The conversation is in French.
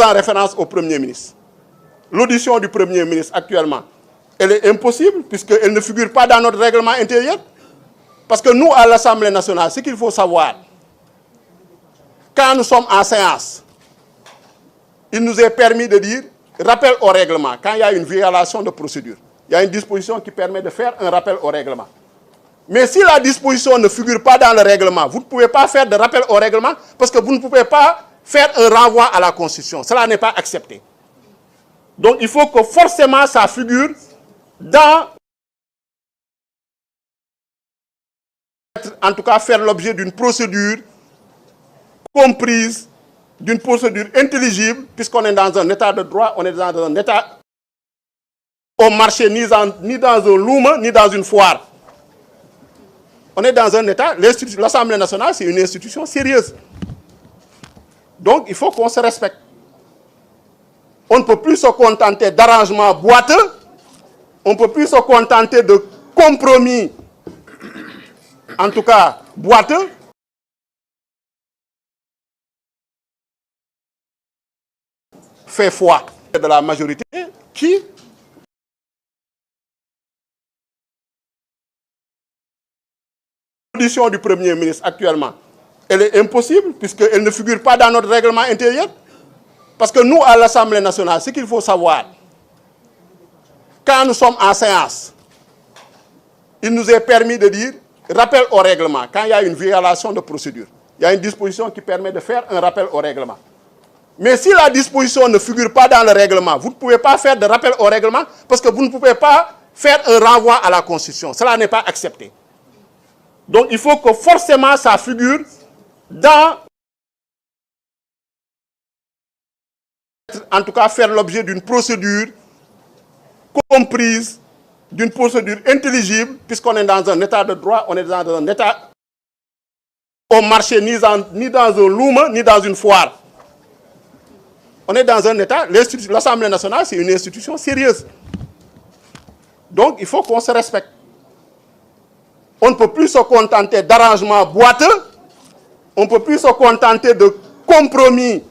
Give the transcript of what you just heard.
En référence au Premier ministre. L'audition du Premier ministre actuellement, elle est impossible puisqu'elle ne figure pas dans notre règlement intérieur. Parce que nous, à l'Assemblée nationale, ce qu'il faut savoir, quand nous sommes en séance, il nous est permis de dire rappel au règlement. Quand il y a une violation de procédure, il y a une disposition qui permet de faire un rappel au règlement. Mais si la disposition ne figure pas dans le règlement, vous ne pouvez pas faire de rappel au règlement parce que vous ne pouvez pas faire un renvoi à la Constitution. Cela n'est pas accepté. Donc il faut que forcément ça figure dans... En tout cas, faire l'objet d'une procédure comprise, d'une procédure intelligible, puisqu'on est dans un état de droit, on est dans un état au marché, ni dans un loom, ni dans une foire. On est dans un état, l'Assemblée nationale, c'est une institution sérieuse. Donc, il faut qu'on se respecte. On ne peut plus se contenter d'arrangements boiteux, on ne peut plus se contenter de compromis, en tout cas boiteux. Fait foi de la majorité qui l'audition du Premier ministre actuellement, elle est impossible puisqu'elle ne figure pas dans notre règlement intérieur. Parce que nous, à l'Assemblée nationale, ce qu'il faut savoir, quand nous sommes en séance, il nous est permis de dire rappel au règlement. Quand il y a une violation de procédure, il y a une disposition qui permet de faire un rappel au règlement. Mais si la disposition ne figure pas dans le règlement, vous ne pouvez pas faire de rappel au règlement parce que vous ne pouvez pas faire un renvoi à la Constitution. Cela n'est pas accepté. Donc il faut que forcément ça figure dans... En tout cas, faire l'objet d'une procédure comprise, d'une procédure intelligible, puisqu'on est dans un état de droit, on est dans un état au marché, ni dans un loom, ni dans une foire. On est dans un état, l'Assemblée nationale, c'est une institution sérieuse. Donc, il faut qu'on se respecte. On ne peut plus se contenter d'arrangements boiteux, on ne peut plus se contenter de compromis